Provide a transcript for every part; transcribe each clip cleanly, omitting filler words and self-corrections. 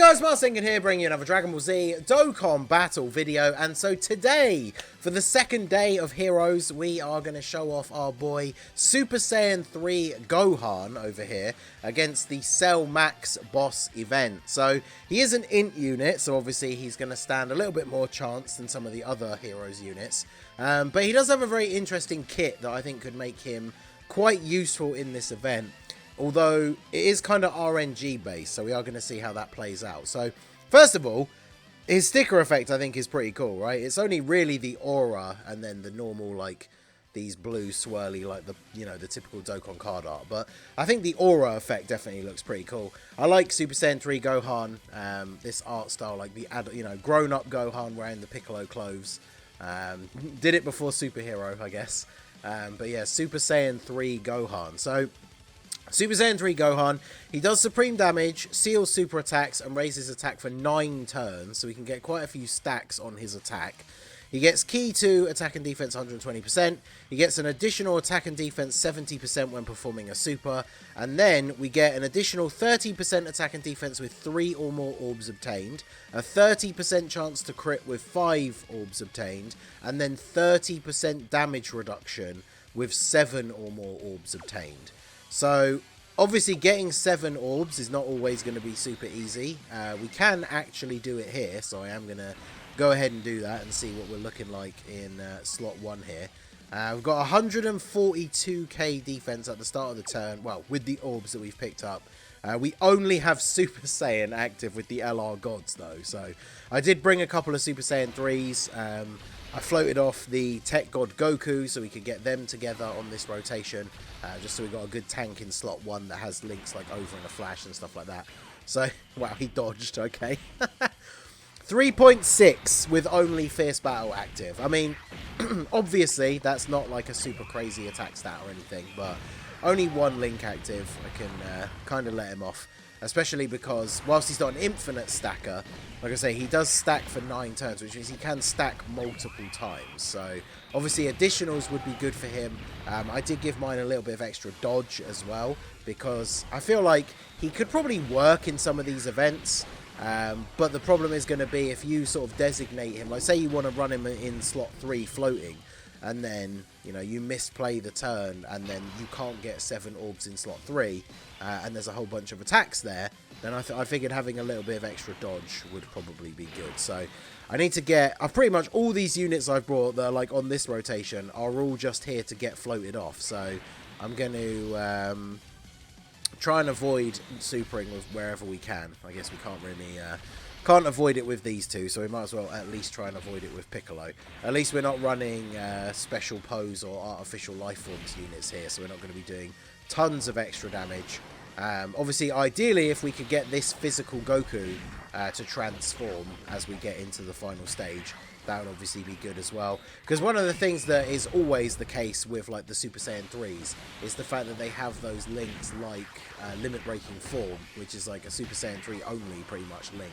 Hey guys, Marsinkin here, bringing you another Dragon Ball Z Dokkan battle video. And so today, for the second day of Heroes, we are going to show off our boy Super Saiyan 3 Gohan over here against the Cell Max boss event. So he is an INT unit, so obviously he's going to stand a little bit more chance than some of the other Heroes units. But he does have a very interesting kit that I think could make him quite useful in this event. Although it is kind of RNG based, so we are going to see how that plays out. So, first of all, his sticker effect I think is pretty cool, right? It's only really the aura and then the normal, like, these blue swirly, like the, you know, the typical Dokkan card art. But I think the aura effect definitely looks pretty cool. I like Super Saiyan 3 Gohan, this art style, like the, you know, grown-up Gohan wearing the Piccolo clothes. Did it before Superhero, I guess. But yeah, Super Saiyan 3 Gohan. So Super Saiyan 3 Gohan, he does supreme damage, seals super attacks, and raises attack for 9 turns, so we can get quite a few stacks on his attack. He gets key to attack and defense 120%, he gets an additional attack and defense 70% when performing a super, and then we get an additional 30% attack and defense with 3 or more orbs obtained, a 30% chance to crit with 5 orbs obtained, and then 30% damage reduction with 7 or more orbs obtained. So, obviously getting 7 orbs is not always going to be super easy. We can actually do it here, so I am going to go ahead and do that and see what we're looking like in slot 1 here. We've got 142k defense at the start of the turn, well, with the orbs that we've picked up. We only have Super Saiyan active with the LR Gods, though, so I did bring a couple of Super Saiyan 3s. I floated off the Tech God Goku so we could get them together on this rotation, just so we got a good tank in slot 1 that has links like over in a flash and stuff like that. So, wow, he dodged, okay. 3.6 with only Fierce Battle active. I mean, obviously that's not like a super crazy attack stat or anything, but only 1 link active. I can kind of let him off. Especially because, whilst he's not an infinite stacker, like I say, he does stack for 9 turns, which means he can stack multiple times. So, obviously, additionals would be good for him. I did give mine a little bit of extra dodge as well, because I feel like he could probably work in some of these events. But the problem is going to be if you sort of designate him, like say you want to run him in slot 3 floating, and then, you know, you misplay the turn, and then you can't get 7 orbs in slot 3, and there's a whole bunch of attacks there, then I figured having a little bit of extra dodge would probably be good. So I need to get, I've pretty much all these units I've brought that are like on this rotation are all just here to get floated off. So I'm going to try and avoid supering with wherever we can. I guess we can't really can't avoid it with these two, so we might as well at least try and avoid it with Piccolo. At least we're not running special pose or artificial life forms units here, so we're not going to be doing tons of extra damage. Obviously, ideally, if we could get this physical Goku to transform as we get into the final stage, that would obviously be good as well. Because one of the things that is always the case with like the Super Saiyan 3s is the fact that they have those links like Limit Breaking Form, which is like a Super Saiyan 3 only pretty much link,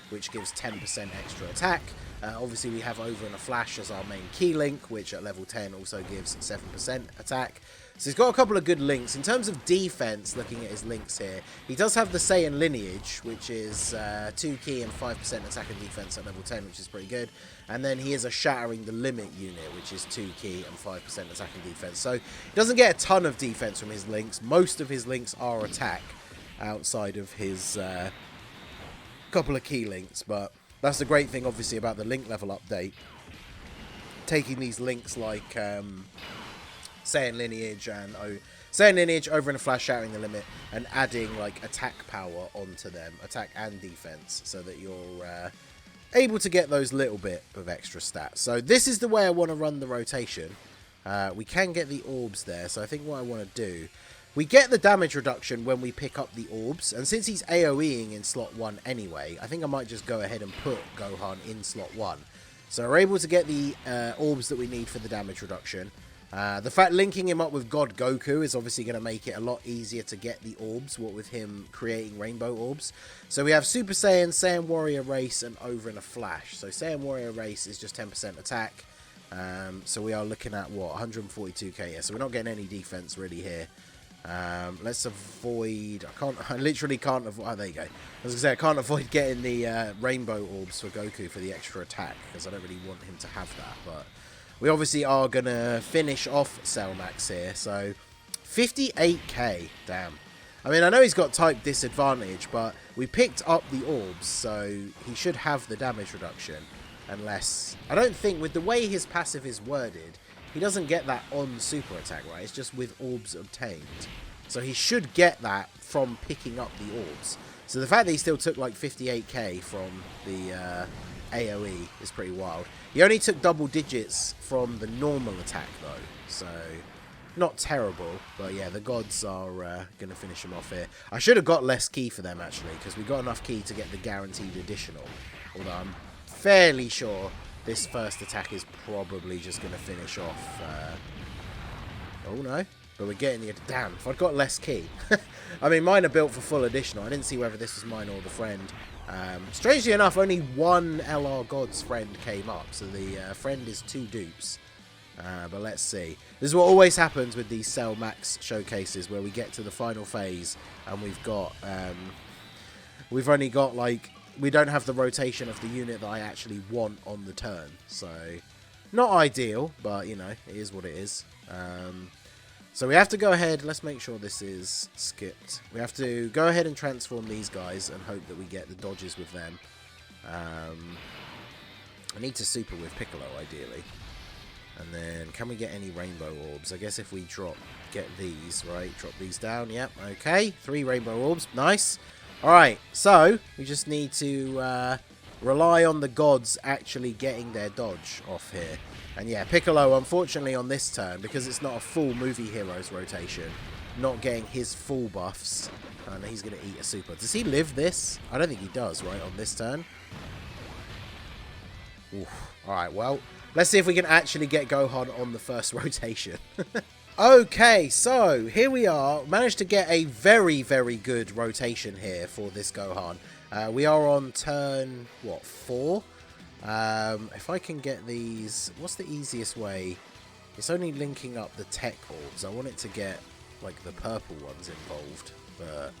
which gives 10% extra attack. Obviously we have Over in a Flash as our main key link, which at level 10 also gives 7% attack. So he's got a couple of good links. In terms of defense, looking at his links here, he does have the Saiyan lineage, which is 2 key and 5% attack and defense at level 10, which is pretty good. And then he is a Shattering the Limit unit, which is 2 key and 5% attack and defense. So he doesn't get a ton of defense from his links. Most of his links are attack outside of his couple of key links, but that's the great thing obviously about the link level update, taking these links like Saiyan lineage and Saiyan lineage, Over in a Flash, Shattering the Limit, and adding like attack power onto them, attack and defense, so that you're able to get those little bit of extra stats. So this is the way I want to run the rotation. We can get the orbs there, so I think what I want to do, we get the damage reduction when we pick up the orbs, and since he's AoEing in slot 1 anyway, I think I might just go ahead and put Gohan in slot 1. So we're able to get the orbs that we need for the damage reduction. The fact linking him up with God Goku is obviously going to make it a lot easier to get the orbs, what with him creating rainbow orbs. So we have Super Saiyan, Saiyan Warrior Race, and Over in a Flash. So Saiyan Warrior Race is just 10% attack. So we are looking at, what, 142k here. So we're not getting any defense really here. Let's avoid... I literally can't avoid... Oh, there you go. As I say, I can't avoid getting the rainbow orbs for Goku for the extra attack, because I don't really want him to have that. But we obviously are going to finish off Cell Max here. So 58k, damn. I mean, I know he's got type disadvantage, but we picked up the orbs, so he should have the damage reduction. Unless... I don't think, with the way his passive is worded, he doesn't get that on super attack, right? It's just with orbs obtained. So he should get that from picking up the orbs. So the fact that he still took like 58k from the AoE is pretty wild. He only took double digits from the normal attack, though. So... not terrible, but yeah, the gods are going to finish him off here. I should have got less key for them, actually, because we got enough key to get the guaranteed additional. Although I'm fairly sure this first attack is probably just going to finish off... oh, no. But we're getting the... Damn, if I'd got less key. I mean, mine are built for full additional. I didn't see whether this was mine or the friend. Strangely enough, only one LR Gods friend came up, so the friend is 2 dupes. But let's see. This is what always happens with these Cell Max showcases, where we get to the final phase and we've got we've only got like, we don't have the rotation of the unit that I actually want on the turn. So not ideal, but you know, it is what it is. So we have to go ahead. Let's make sure this is skipped. We have to go ahead and transform these guys and hope that we get the dodges with them. I need to super with Piccolo ideally. And then, can we get any rainbow orbs? I guess if we get these, right? Drop these down, yep, okay. 3 rainbow orbs, nice. Alright, so, we just need to rely on the gods actually getting their dodge off here. And yeah, Piccolo, unfortunately on this turn, because it's not a full movie heroes rotation, not getting his full buffs, and he's going to eat a super. Does he live this? I don't think he does, right, on this turn. Alright, well... let's see if we can actually get Gohan on the first rotation. Okay, so here we are. Managed to get a very, very good rotation here for this Gohan. We are on turn, what, 4? If I can get these... what's the easiest way? It's only linking up the tech orbs. I want it to get, like, the purple ones involved. But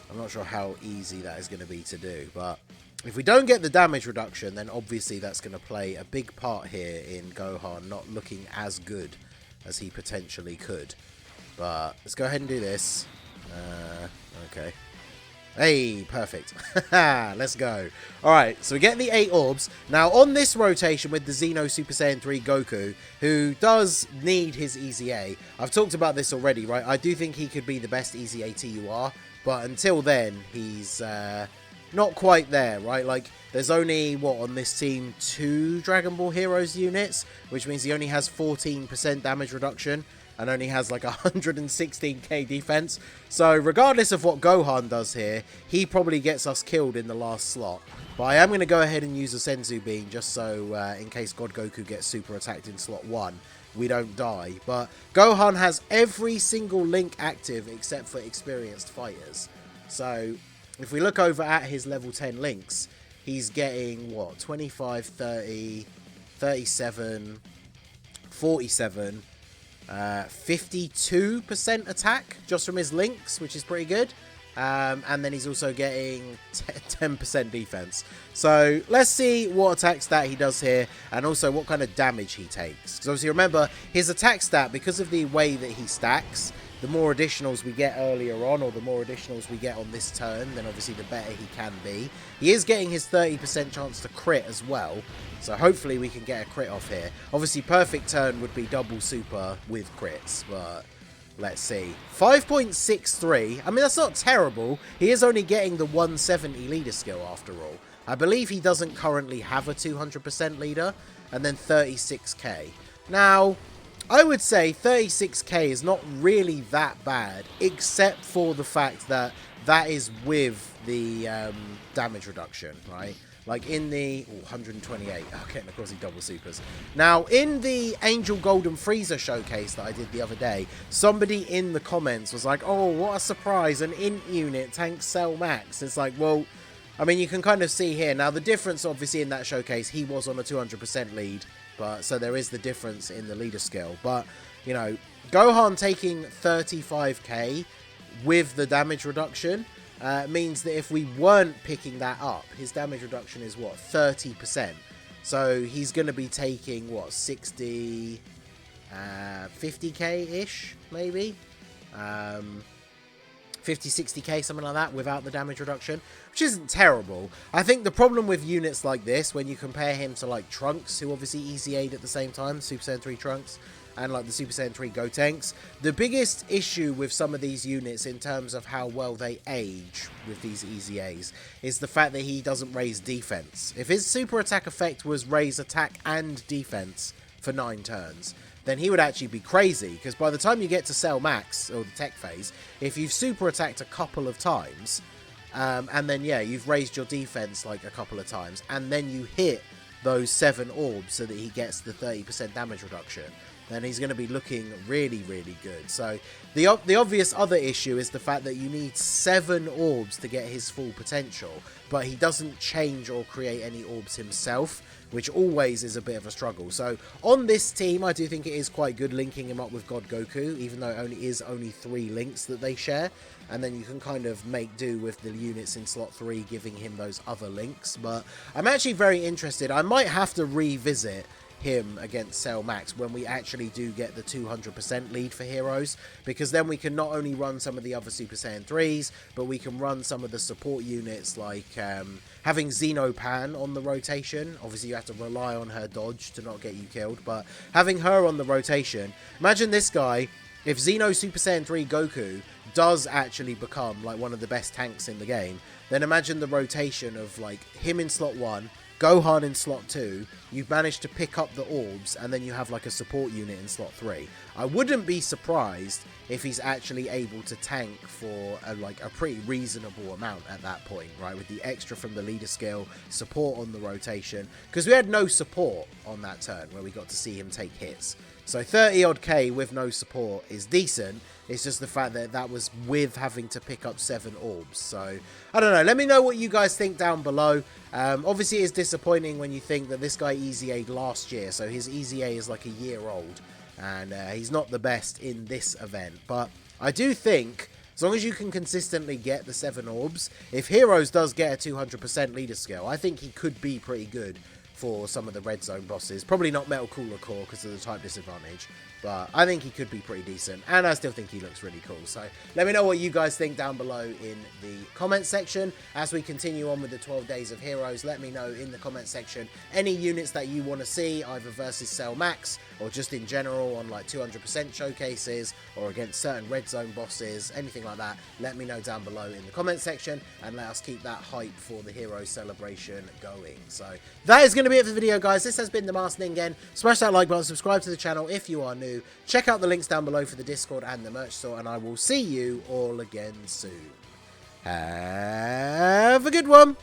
I'm not sure how easy that is going to be to do. But... if we don't get the damage reduction, then obviously that's going to play a big part here in Gohan not looking as good as he potentially could. But let's go ahead and do this. Okay. Hey, perfect. Let's go. Alright, so we get the 8 orbs. Now, on this rotation with the Xeno Super Saiyan 3 Goku, who does need his EZA, I've talked about this already, right? I do think he could be the best EZA TUR, but until then, he's... not quite there, right? Like, there's only, what, on this team, 2 Dragon Ball Heroes units, which means he only has 14% damage reduction and only has like 116k defense. So regardless of what Gohan does here, he probably gets us killed in the last slot. But I am going to go ahead and use a Senzu Bean just so in case God Goku gets super attacked in slot 1, we don't die. But Gohan has every single link active except for experienced fighters. So... if we look over at his level 10 links, he's getting, what, 25, 30, 37, 47, 52% attack just from his links, which is pretty good. And then he's also getting 10% defense. So let's see what attack stat he does here and also what kind of damage he takes. Because obviously remember, his attack stat, because of the way that he stacks, the more additionals we get earlier on, or the more additionals we get on this turn, then obviously the better he can be. He is getting his 30% chance to crit as well, so hopefully we can get a crit off here. Obviously, perfect turn would be double super with crits, but let's see. 5.63, I mean, that's not terrible. He is only getting the 170 leader skill after all. I believe he doesn't currently have a 200% leader, and then 36k. Now... I would say 36k is not really that bad, except for the fact that that is with the damage reduction, right? Like in the... 128. Okay, and of course he double supers. Now, in the Angel Golden Freezer showcase that I did the other day, somebody in the comments was like, oh, what a surprise, an INT unit tanks Cell Max. It's like, well... I mean, you can kind of see here. Now, the difference, obviously, in that showcase, he was on a 200% lead. But so there is the difference in the leader skill. But you know, Gohan taking 35k with the damage reduction means that if we weren't picking that up, his damage reduction is what, 30%. So he's going to be taking what, 60, 50k ish maybe, 50, 60k, something like that, without the damage reduction, which isn't terrible. I think the problem with units like this, when you compare him to like Trunks, who obviously EZA'd at the same time, Super Saiyan 3 Trunks, and like the Super Saiyan 3 Gotenks, the biggest issue with some of these units in terms of how well they age with these EZAs is the fact that he doesn't raise defense. If his super attack effect was raise attack and defense for 9 turns, then he would actually be crazy, because by the time you get to Cell Max, or the tech phase, if you've super attacked a couple of times, and then, yeah, you've raised your defense like a couple of times, and then you hit those 7 orbs so that he gets the 30% damage reduction, then he's going to be looking really, really good. So the obvious other issue is the fact that you need 7 orbs to get his full potential, but he doesn't change or create any orbs himself, which always is a bit of a struggle. So on this team, I do think it is quite good linking him up with God Goku, even though it is only 3 links that they share, and then you can kind of make do with the units in slot 3 giving him those other links. But I'm actually very interested. I might have to revisit him against Cell Max when we actually do get the 200% lead for heroes, because then we can not only run some of the other Super Saiyan 3s, but we can run some of the support units, like having Xenopan on the rotation. Obviously you have to rely on her dodge to not get you killed, but having her on the rotation, imagine this guy, if Xeno Super Saiyan 3 Goku does actually become like one of the best tanks in the game, then imagine the rotation of like him in slot 1, Gohan in slot 2, you've managed to pick up the orbs, and then you have like a support unit in slot 3. I wouldn't be surprised if he's actually able to tank for like a pretty reasonable amount at that point, right? With the extra from the leader skill, support on the rotation, because we had no support on that turn where we got to see him take hits. So 30 odd K with no support is decent. It's just the fact that that was with having to pick up 7 orbs. So, I don't know. Let me know what you guys think down below. Obviously, it's disappointing when you think that this guy EZA'd last year. So, his EZA is like a year old. And he's not the best in this event. But I do think, as long as you can consistently get the 7 orbs, if Heroes does get a 200% leader skill, I think he could be pretty good for some of the red zone bosses. Probably not Metal Cooler Core because of the type disadvantage, but I think he could be pretty decent, and I still think he looks really cool. So let me know what you guys think down below in the comment section. As we continue on with the 12 days of heroes, let me know in the comment section any units that you want to see, either versus Cell Max or just in general on like 200% showcases or against certain red zone bosses, anything like that. Let me know down below in the comment section, and let us keep that hype for the hero celebration going. So that is going to be it for the video, guys. This has been the Masked Ningen. Smash that like button, subscribe to the channel if you are new. Check out the links down below for the Discord and the merch store, and I will see you all again soon. Have a good one.